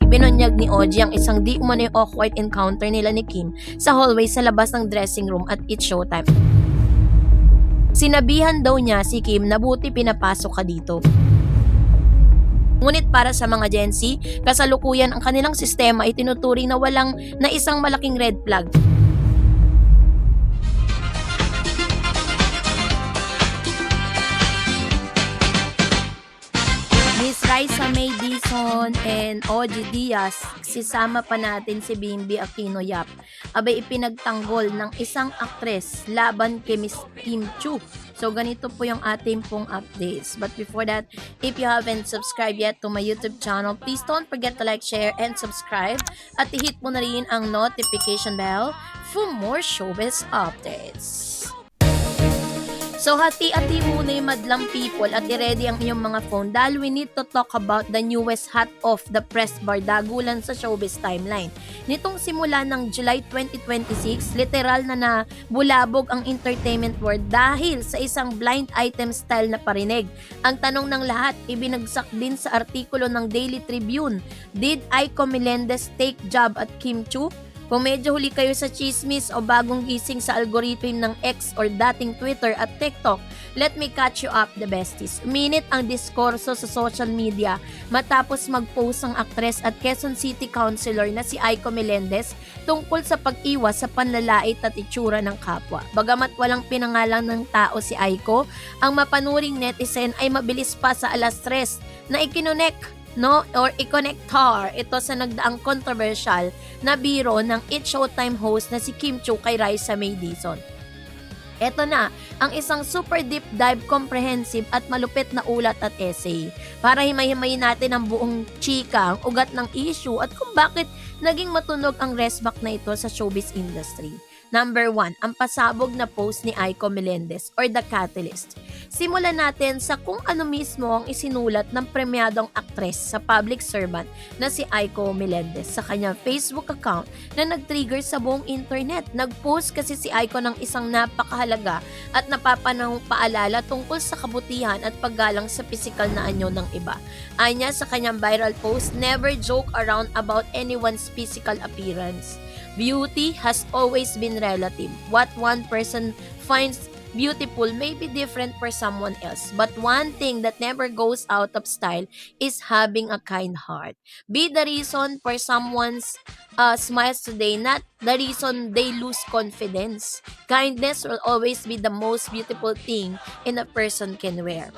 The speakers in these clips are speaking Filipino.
Binunyag ni Oji ang isang di umano'y awkward encounter nila ni Kim sa hallway sa labas ng dressing room at It's Showtime. Sinabihan daw niya si Kim na buti pinapasok ka dito. Ngunit para sa mga Gen Z, kasalukuyan ang kanilang sistema ay tinuturing na isang malaking red flag. Miss Raisa May Dizon and Oji Diaz, sisama pa natin si Bimbi Aquino Yap. Abay ipinagtanggol ng isang aktres laban kay Miss Kim Chu. So ganito po yung ating pong updates. But before that, if you haven't subscribed yet to my YouTube channel, please don't forget to like, share, and subscribe. At i-hit mo na rin ang notification bell for more showbiz updates. So hati-hati muna yung madlang people at i-ready ang iyong mga phone dahil we need to talk about the newest hot off the press bardagulan sa showbiz timeline. Nitong simula ng July 2026, literal na bulabog ang entertainment world dahil sa isang blind item style na parinig. Ang tanong ng lahat, ibinagsak din sa artikulo ng Daily Tribune, did Aiko Melendez take job at Kim Chu? Kung medyo huli kayo sa chismis o bagong gising sa algorithm ng X or dating Twitter at TikTok, let me catch you up the besties. Uminit ang diskurso sa social media matapos mag-post ang aktres at Quezon City Councilor na si Aiko Melendez tungkol sa pag-iwas sa panlalait at itsura ng kapwa. Bagamat walang pinangalan ng tao si Aiko, ang mapanuring netizen ay mabilis pa sa alas 3 na i-connectar ito sa nagdaang controversial na biro ng It's Showtime host na si Kim Chu kay Raisa May Dizon. Ito na ang isang super deep dive, comprehensive at malupit na ulat at essay para himay-himayin natin ang buong chika, ang ugat ng issue at kung bakit naging matunog ang resback na ito sa showbiz industry. Number 1, ang pasabog na post ni Aiko Melendez or The Catalyst. Simulan natin sa kung ano mismo ang isinulat ng premyadong aktres sa public servant na si Aiko Melendez sa kanyang Facebook account na nag-trigger sa buong internet. Nag-post kasi si Aiko ng isang napakahalaga at napapanahong paalala tungkol sa kabutihan at paggalang sa pisikal na anyo ng iba. Anya sa kanyang viral post, never joke around about anyone's physical appearance. Beauty has always been relative. What one person finds beautiful may be different for someone else. But one thing that never goes out of style is having a kind heart. Be the reason for someone's smiles today, not the reason they lose confidence. Kindness will always be the most beautiful thing in a person can wear.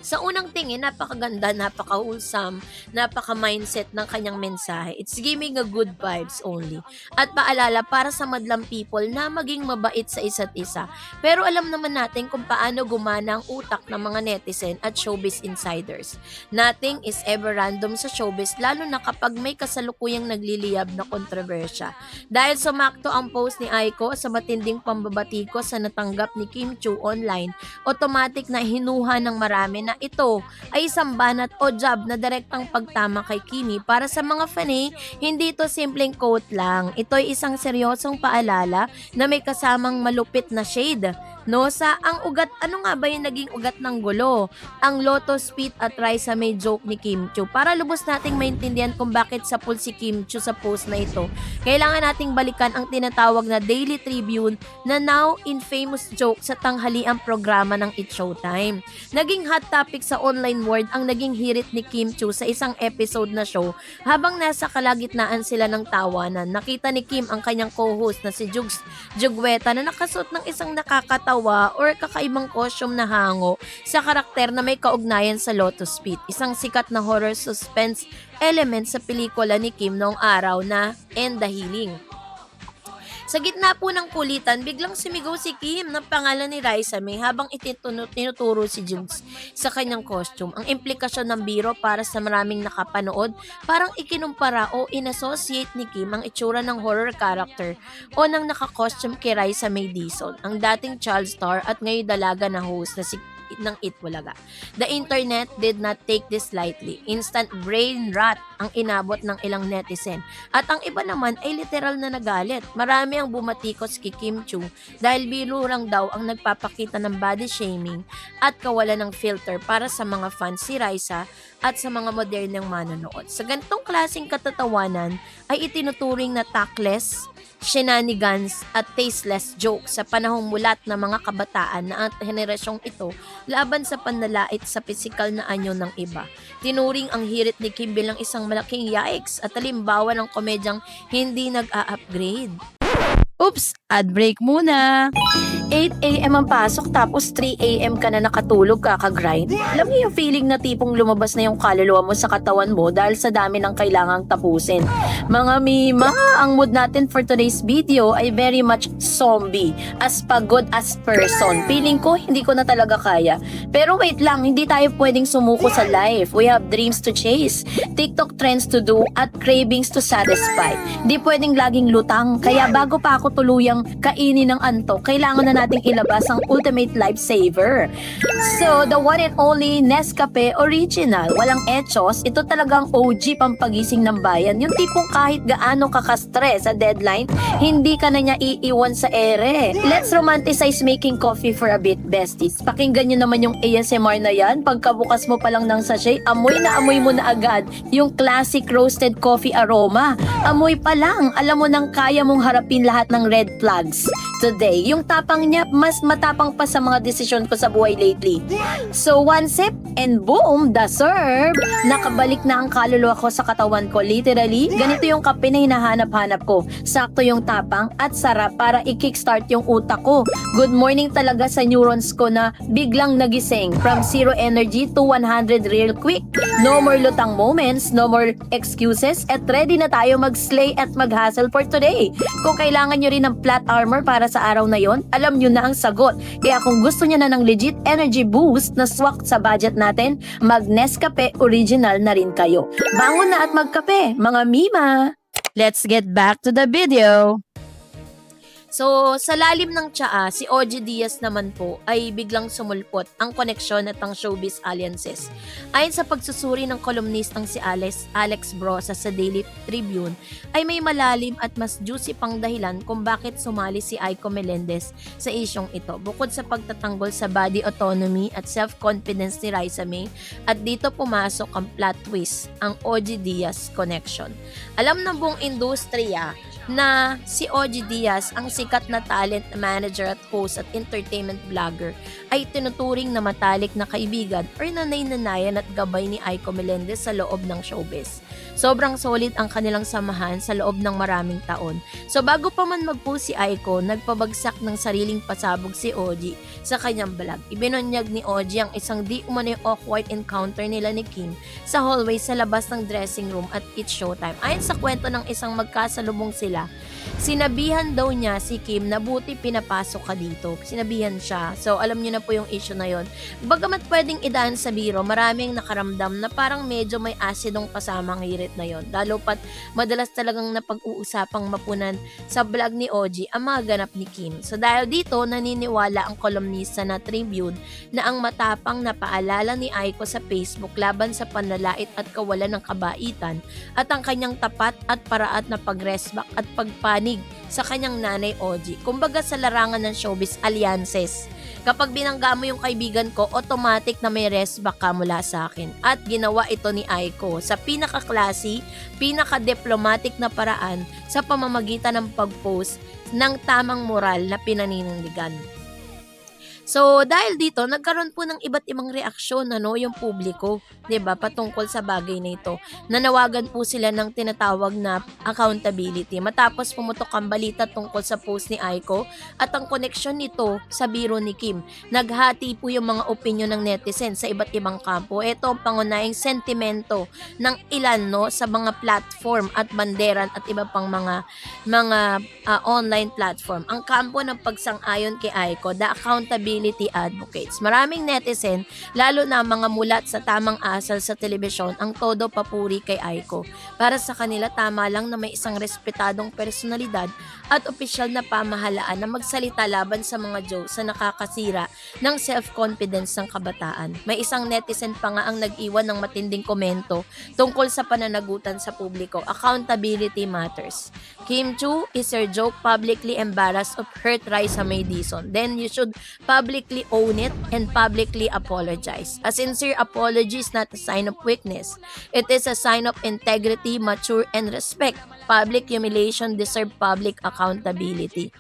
Sa unang tingin, napakaganda, napaka-wholesome, napaka-mindset ng kanyang mensahe. It's giving a good vibes only. At paalala para sa madlang people na maging mabait sa isa't isa. Pero alam naman natin kung paano gumana ang utak ng mga netizen at showbiz insiders. Nothing is ever random sa showbiz, lalo na kapag may kasalukuyang nagliliyab na kontrobersya. Dahil sumakto ang post ni Aiko sa matinding pambabatiko sa natanggap ni Kim Chu online, automatic na hinuha ng marami na ito ay isang banat o job na direktang pagtama kay Kimi. Para sa mga fanay, hindi ito simpleng quote lang. Ito ay isang seryosong paalala na may kasamang malupit na shade. No, sa ang ugat, ano nga ba yung naging ugat ng gulo? Ang Lotus Pit at Raisa May joke ni Kim Chu. Para lubos nating maintindihan kung bakit sapul si Kim Chu sa post na ito, kailangan nating balikan ang tinatawag na Daily Tribune na now infamous joke sa tanghaliang programa ng It's Showtime. Naging hot topic sa online world ang naging hirit ni Kim Chu sa isang episode na show habang nasa kalagitnaan sila ng tawanan. Nakita ni Kim ang kanyang co-host na si Jugs Jugweta na nakasuot ng isang nakakatawa or kakaibang costume na hango sa karakter na may kaugnayan sa Lotus Pit, isang sikat na horror suspense element sa pelikula ni Kim noong araw na End the Healing. Sa gitna po ng kulitan, biglang sumigaw si Kim ng pangalan ni Raisa May habang tinuturo si Jugs sa kanyang costume. Ang implikasyon ng biro para sa maraming nakapanood, parang ikinumpara o inassociate ni Kim ang itsura ng horror character o ng nakakostume kay Raisa May Dizon, ang dating child star at ngayon dalaga na host na si ng Itbulaga. The internet did not take this lightly. Instant brain rot ang inabot ng ilang netizen. At ang iba naman ay literal na nagalit. Marami ang bumatikos kay Kim Chu dahil biro lang daw ang nagpapakita ng body shaming at kawalan ng filter para sa mga fans si Raisa at sa mga modernong manonood. Sa ganitong klaseng katatawanan ay itinuturing na tactless, shenanigans at tasteless jokes sa panahong mulat ng mga kabataan na ang henerasyong ito laban sa panlalait sa pisikal na anyo ng iba. Tinuring ang hirit ni Kim bilang isang malaking yikes at halimbawa ng komedyang hindi nag-a-upgrade. Oops! Ad break muna! 8 a.m. ang pasok tapos 3 a.m. ka na nakatulog kakagrind. Alam niyo yung feeling na tipong lumabas na yung kaluluwa mo sa katawan mo dahil sa dami ng kailangang tapusin. Mga mima, ang mood natin for today's video ay very much zombie. As pagod as person. Feeling ko hindi ko na talaga kaya. Pero wait lang, hindi tayo pwedeng sumuko sa life. We have dreams to chase, TikTok trends to do, at cravings to satisfy. Hindi pwedeng laging lutang. Kaya bago pa ako tuluyang kainin ng antok, kailangan na nating ilabas ang ultimate lifesaver. So, the one and only Nescafe Original. Walang etchos, ito talagang OG pampagising ng bayan. Yung tipong kahit gaano kaka-stress sa deadline, hindi ka na niya iiwan sa ere. Let's romanticize making coffee for a bit, besties. Pakinggan nyo naman yung ASMR na yan. Pagkabukas mo pa lang ng sachet, amoy mo na agad yung classic roasted coffee aroma. Amoy pa lang, alam mo nang kaya mong harapin lahat ng red flags. Today, yung tapang niya, mas matapang pa sa mga desisyon ko sa buhay lately. So, one sip, and boom, the serve! Nakabalik na ang kaluluwa ko sa katawan ko. Literally, ganito yung kape na hinahanap-hanap ko. Sakto yung tapang at sarap para i-kickstart yung utak ko. Good morning talaga sa neurons ko na biglang nagising. From zero energy to 100 real quick. No more lutang moments, no more excuses, at ready na tayo mag-slay at mag-hustle for today. Kung kailangan nyo rin ng plot armor para sa araw na yon, alam nyo na ang sagot. Kaya kung gusto nyo na ng legit energy boost na swak sa budget natin, mag-Nescafe Original na rin kayo. Bangon na at magkape, mga mima! Let's get back to the video! So, sa lalim ng tsaa, si OG Diaz naman po ay biglang sumulpot ang koneksyon at ang showbiz alliances. Ayon sa pagsusuri ng kolumnistang si Alex Brosa sa Daily Tribune, ay may malalim at mas juicy pang dahilan kung bakit sumali si Aiko Melendez sa isyong ito. Bukod sa pagtatanggol sa body autonomy at self-confidence ni Raisa May, at dito pumasok ang plot twist, ang OG Diaz connection. Alam ng buong industriya na si OG Diaz, ang sikat na talent manager at host at entertainment vlogger, ay tinuturing na matalik na kaibigan or nanay-nanayan at gabay ni Aiko Melendez sa loob ng showbiz. Sobrang solid ang kanilang samahan sa loob ng maraming taon. So bago pa man mag-post si Aiko, nagpabagsak ng sariling pasabog si OG sa kanyang vlog. Ibinunyag ni OG ang isang di umano'y awkward encounter nila ni Kim sa hallway sa labas ng dressing room at It's Showtime. Ayon sa kwento ng isang magkasalubong sila, sinabihan daw niya si Kim na buti pinapasok ka dito. Sinabihan siya. So alam niyo na po yung issue na yon. Bagamat pwedeng idaan sa biro, maraming nakaramdam na parang medyo may asidong kasamang hirit na yon. Lalo pat madalas talagang napag-uusapang mapunan sa vlog ni OG ang mga ganap ni Kim. So dahil dito, naniniwala ang kolumnista na Tribune na ang matapang na paalala ni Aiko sa Facebook laban sa panlalait at kawalan ng kabaitan at ang kanyang tapat at paraat na pagresbak at pagpanig sa kanyang nanay OG. Kumbaga sa larangan ng showbiz alliances. Kapag binangga mo yung kaibigan ko, automatic na may resback ka mula sa akin. At ginawa ito ni Aiko sa pinaka-classy, pinaka-diplomatic na paraan sa pamamagitan ng pag-post ng tamang moral na pinaninindigan. So, dahil dito, nagkaroon po ng iba't ibang reaksyon, yung publiko, 'di ba, patungkol sa bagay na ito. Nanawagan po sila ng tinatawag na accountability. Matapos pumutok ang balita tungkol sa post ni Aiko at ang koneksyon nito sa biro ni Kim, naghati po yung mga opinyon ng netizen sa iba't ibang kampo. Ito ang pangunahing sentimento ng ilan sa mga platform at banderan at iba pang mga online platform. Ang kampo ng pagsang-ayon kay Aiko, the accountability accountability advocates. Maraming netizen, lalo na mga mulat sa tamang asal sa telebisyon, ang todo papuri kay Aiko. Para sa kanila, tama lang na may isang respetadong personalidad at opisyal na pamahalaan na magsalita laban sa mga jokes sa nakakasira ng self-confidence ng kabataan. May isang netizen pa nga ang nag-iwan ng matinding komento tungkol sa pananagutan sa publiko. Accountability matters. Kim Chu, is your joke publicly embarrassed of hurt Raisa May Dizon? Then you should publicly own it and publicly apologize. A sincere apology is not a sign of weakness. It is a sign of integrity, mature, and respect. Public humiliation deserve public accountability.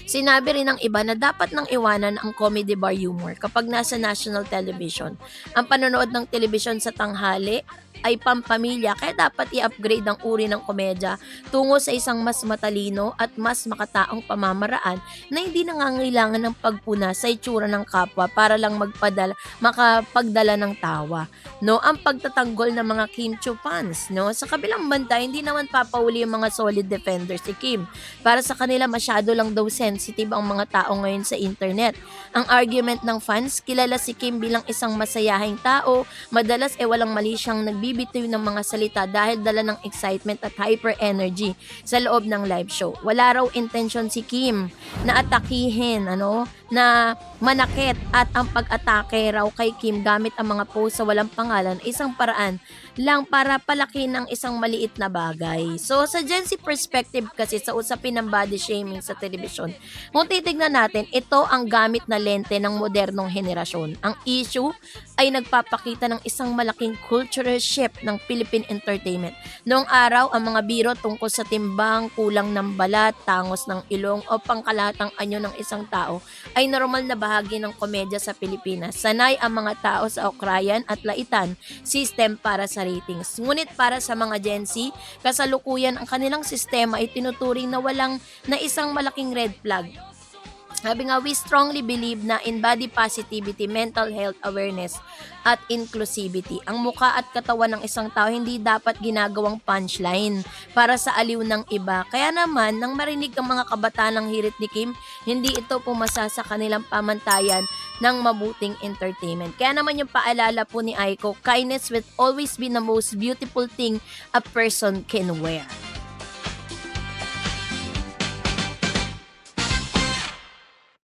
Sinabi rin ng iba na dapat nang iwanan ang comedy bar humor kapag nasa national television. Ang panonood ng television sa tanghali ay pampamilya, kaya dapat i-upgrade ang uri ng komedya tungo sa isang mas matalino at mas makataong pamamaraan na hindi nangangailangan ng pagpuna sa itsura ng kapwa para lang makapagdala ng tawa. No, ang pagtatanggol ng mga Kim Chu fans, no? Sa kabilang banda, hindi naman papauli yung mga solid defenders si Kim. Para sa kanila, masyado lang daw sensitive ang mga tao ngayon sa internet. Ang argument ng fans, kilala si Kim bilang isang masayahing tao, madalas walang mali siyang nagbibitiw ng mga salita dahil dala ng excitement at hyper energy sa loob ng live show. Wala raw intention si Kim na atakihin, na manakit, at ang pag-atake raw kay Kim gamit ang mga post sa walang pangalan isang paraan lang para palaki ng isang maliit na bagay. So sa Gen Z perspective kasi sa usapin ng body shaming sa telebisyon, kung titignan natin, ito ang gamit na lente ng modernong henerasyon. Ang issue ay nagpapakita ng isang malaking cultural shift ng Philippine entertainment. Noong araw, ang mga biro tungkol sa timbang, kulang ng balat, tangos ng ilong o pangkalahatang anyo ng isang tao ay normal na bahagi ng komedya sa Pilipinas. Sanay ang mga tao sa okrayan at laitan system para sa ratings. Ngunit para sa mga Gen Z, kasalukuyan ang kanilang sistema ay tinuturing na isang malaking red flag. Sabi nga, we strongly believe na in body positivity, mental health awareness, at inclusivity. Ang muka at katawan ng isang tao hindi dapat ginagawang punchline para sa aliw ng iba. Kaya naman, nang marinig ang mga kabataan ng hirit ni Kim, hindi ito pumasa sa kanilang pamantayan ng mabuting entertainment. Kaya naman yung paalala po ni Aiko, kindness will always be the most beautiful thing a person can wear.